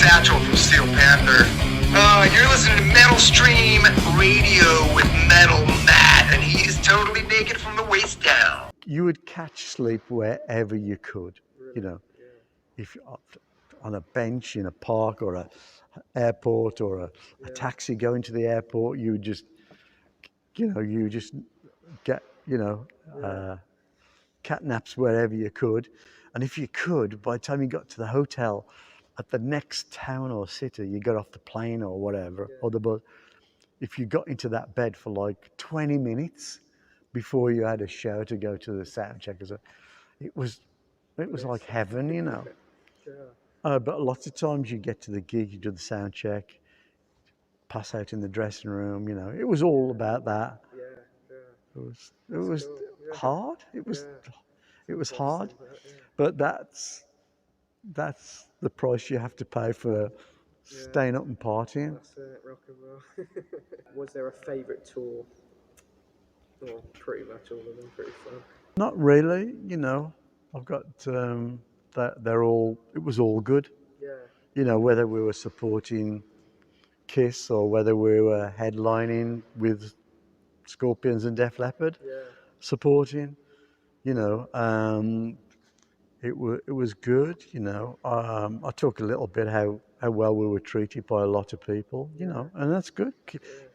Satchel from Steel Panther. You're listening to Metal Stream Radio with Metal Matt, and he's totally naked from the waist down. You would catch sleep wherever you could, you know. If on a bench in a park or a airport or a taxi going to the airport, you would just, you just get, cat naps wherever you could. And if you could, by the time you got to the hotel at the next town or city, you got off the plane or whatever, or the bus, if you got into that bed for like 20 minutes before you had a show to go to the sound check, it was like heaven, you know. But lots of times you get to the gig, you do the sound check, pass out in the dressing room, you know. It was all about that. It was hard. It was hard, but that's the price you have to pay for staying up and partying. That's it, rock and roll. Was there a favourite tour? Well, pretty much all of them, pretty fun. Not really, you know. I've got it was all good. Yeah. You know, whether we were supporting Kiss or whether we were headlining with Scorpions and Def Leppard, supporting, you know, it was good, you know. I talk a little bit how well we were treated by a lot of people, you know, and that's good.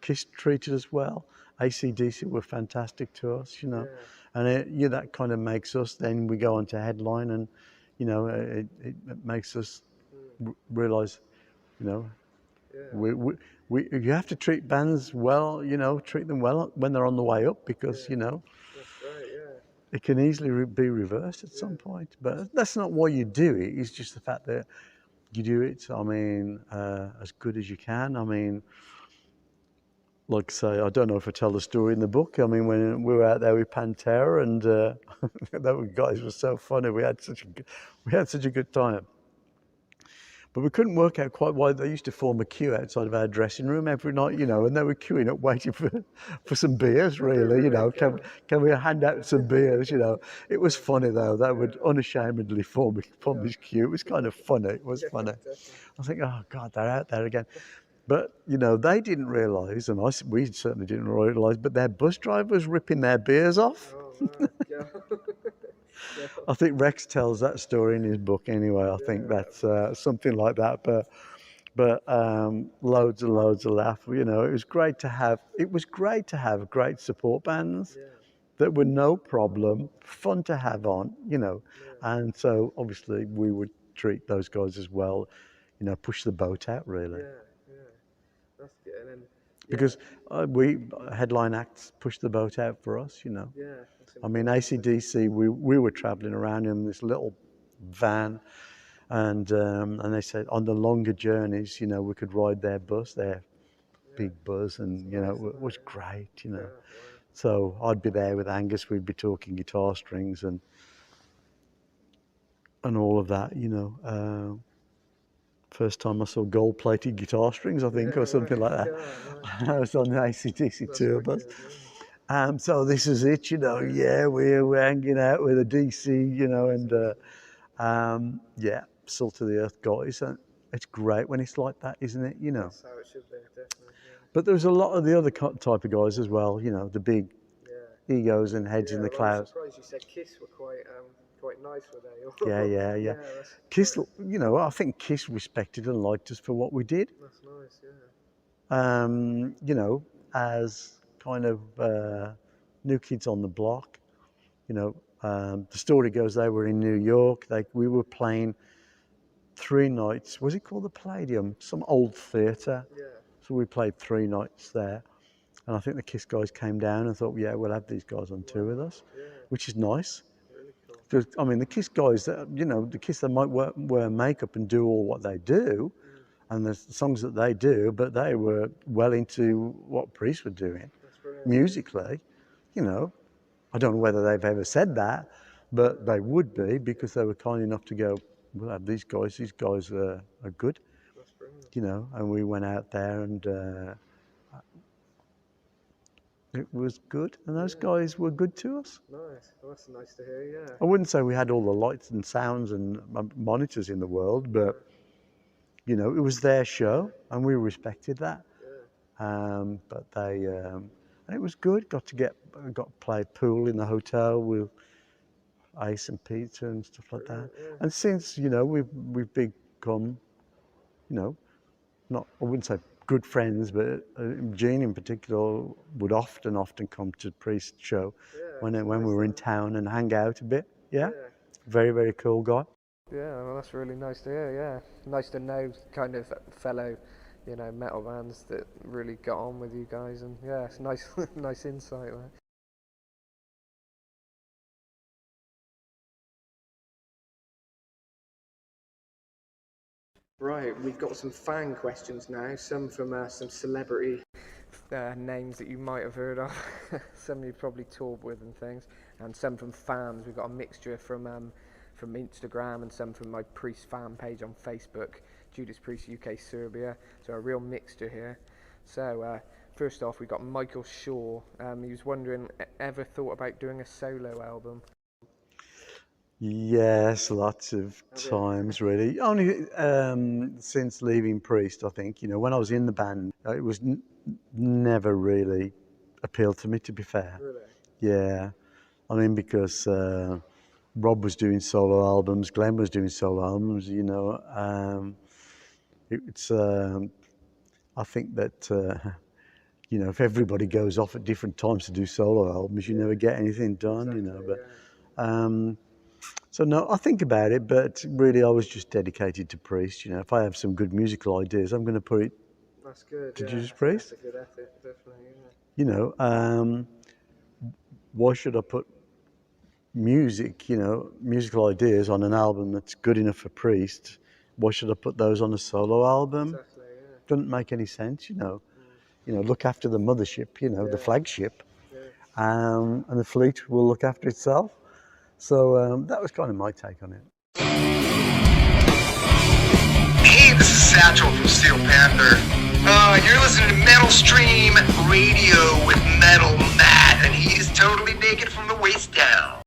Kiss treated us well. ACDC were fantastic to us, you know, and that kind of makes us, then we go on to headline, and, you know, it makes us realise, you know, you have to treat bands well, you know, treat them well when they're on the way up, because, you know, it can easily be reversed at some point. But that's not why you do it. It's just the fact that you do it, I mean, as good as you can. I mean, like I say, I don't know if I tell the story in the book. I mean, when we were out there with Pantera, and those guys were so funny. We had such a good time. But we couldn't work out quite why they used to form a queue outside of our dressing room every night, you know, and they were queuing up waiting for some beers, really, you know. Can we hand out some beers, you know? It was funny, though. They would unashamedly form this queue. It was kind of funny. It was funny. I think, oh, God, they're out there again. But, you know, they didn't realise, and we certainly didn't realise, but their bus driver was ripping their beers off. Oh, my God. I think Rex tells that story in his book anyway. I think that's something like that. But loads and loads of laugh. You know, it was great to have great support bands that were no problem, fun to have on, you know. And so obviously we would treat those guys as well, you know, push the boat out, really. That's good. And then, because we headline acts push the boat out for us, you know. I mean, ACDC, we were travelling around in this little van, and they said on the longer journeys, you know, we could ride their bus, their big bus, and, you know, it was great, you know. So I'd be there with Angus, we'd be talking guitar strings and all of that, you know. First time I saw gold-plated guitar strings, I think, or something like that. I was on the ACDC tour bus. So this is it, you know. Yeah, we're hanging out with a DC, you know, and salt of the earth guys. And it's great when it's like that, isn't it? You know. That's how it should be, definitely. But there's a lot of the other type of guys as well, you know, the big egos and heads in the clouds. I'm surprised you said Kiss were quite nice, were they? Yeah. Kiss, you know, I think Kiss respected and liked us for what we did. That's nice, You know, as kind of new kids on the block, you know. The story goes they were in New York. We were playing 3 nights. Was it called the Palladium? Some old theatre. Yeah. So we played 3 nights there. And I think the Kiss guys came down and thought, yeah, we'll have these guys on tour with us, which is nice. Really cool. Because, I mean, the Kiss guys, you know, the Kiss, they might wear makeup and do all what they do, and the songs that they do, but they were well into what Priest were doing musically, you know. I don't know whether they've ever said that, but they would be, because they were kind enough to go, we'll have these guys are good, you know. And we went out there and it was good, and those guys were good to us. Nice. Well, that's nice to hear, I wouldn't say we had all the lights and sounds and monitors in the world, but You know, it was their show, and we respected that. Yeah. But and it was good. Got to play pool in the hotel with Ace and Peter and stuff like that. Yeah. And since, you know, we've become, you know, not, I wouldn't say good friends, but Gene in particular would often come to Priest's show when we were in town and hang out a bit. Yeah, very, very cool guy. Yeah, well, that's really nice to hear. Yeah, nice to know kind of fellow, you know, metal bands that really got on with you guys, and yeah, it's nice, nice insight there. Right, we've got some fan questions now. Some from some celebrity names that you might have heard of, some you've probably toured with and things, and some from fans. We've got a mixture from Instagram and some from my Priest fan page on Facebook, Judas Priest UK Serbia. So a real mixture here. So first off, we got Michael Shaw. He was wondering, ever thought about doing a solo album? Yes, lots of times really. Only since leaving Priest, I think. You know, when I was in the band, it was never really appealed to me, to be fair. Really? Yeah, I mean, because Rob was doing solo albums, Glenn was doing solo albums. You know, it's. I think that. You know, if everybody goes off at different times to do solo albums, you never get anything done. Exactly, you know, but. So no, I think about it, but really I was just dedicated to Priest. You know, if I have some good musical ideas, I'm going to put it to Judas Priest. That's a good effort, definitely. Yeah. You know, why should I put music, you know, musical ideas on an album that's good enough for Priest? Why should I put those on a solo album? Exactly, yeah. Doesn't make any sense, you know. You know, look after the mothership, you know, the flagship, and the fleet will look after itself. So that was kind of my take on it. Hey, this is Satchel from Steel Panther. You're listening to Metal Stream Radio with Metal Matt, and he's totally naked from the waist down.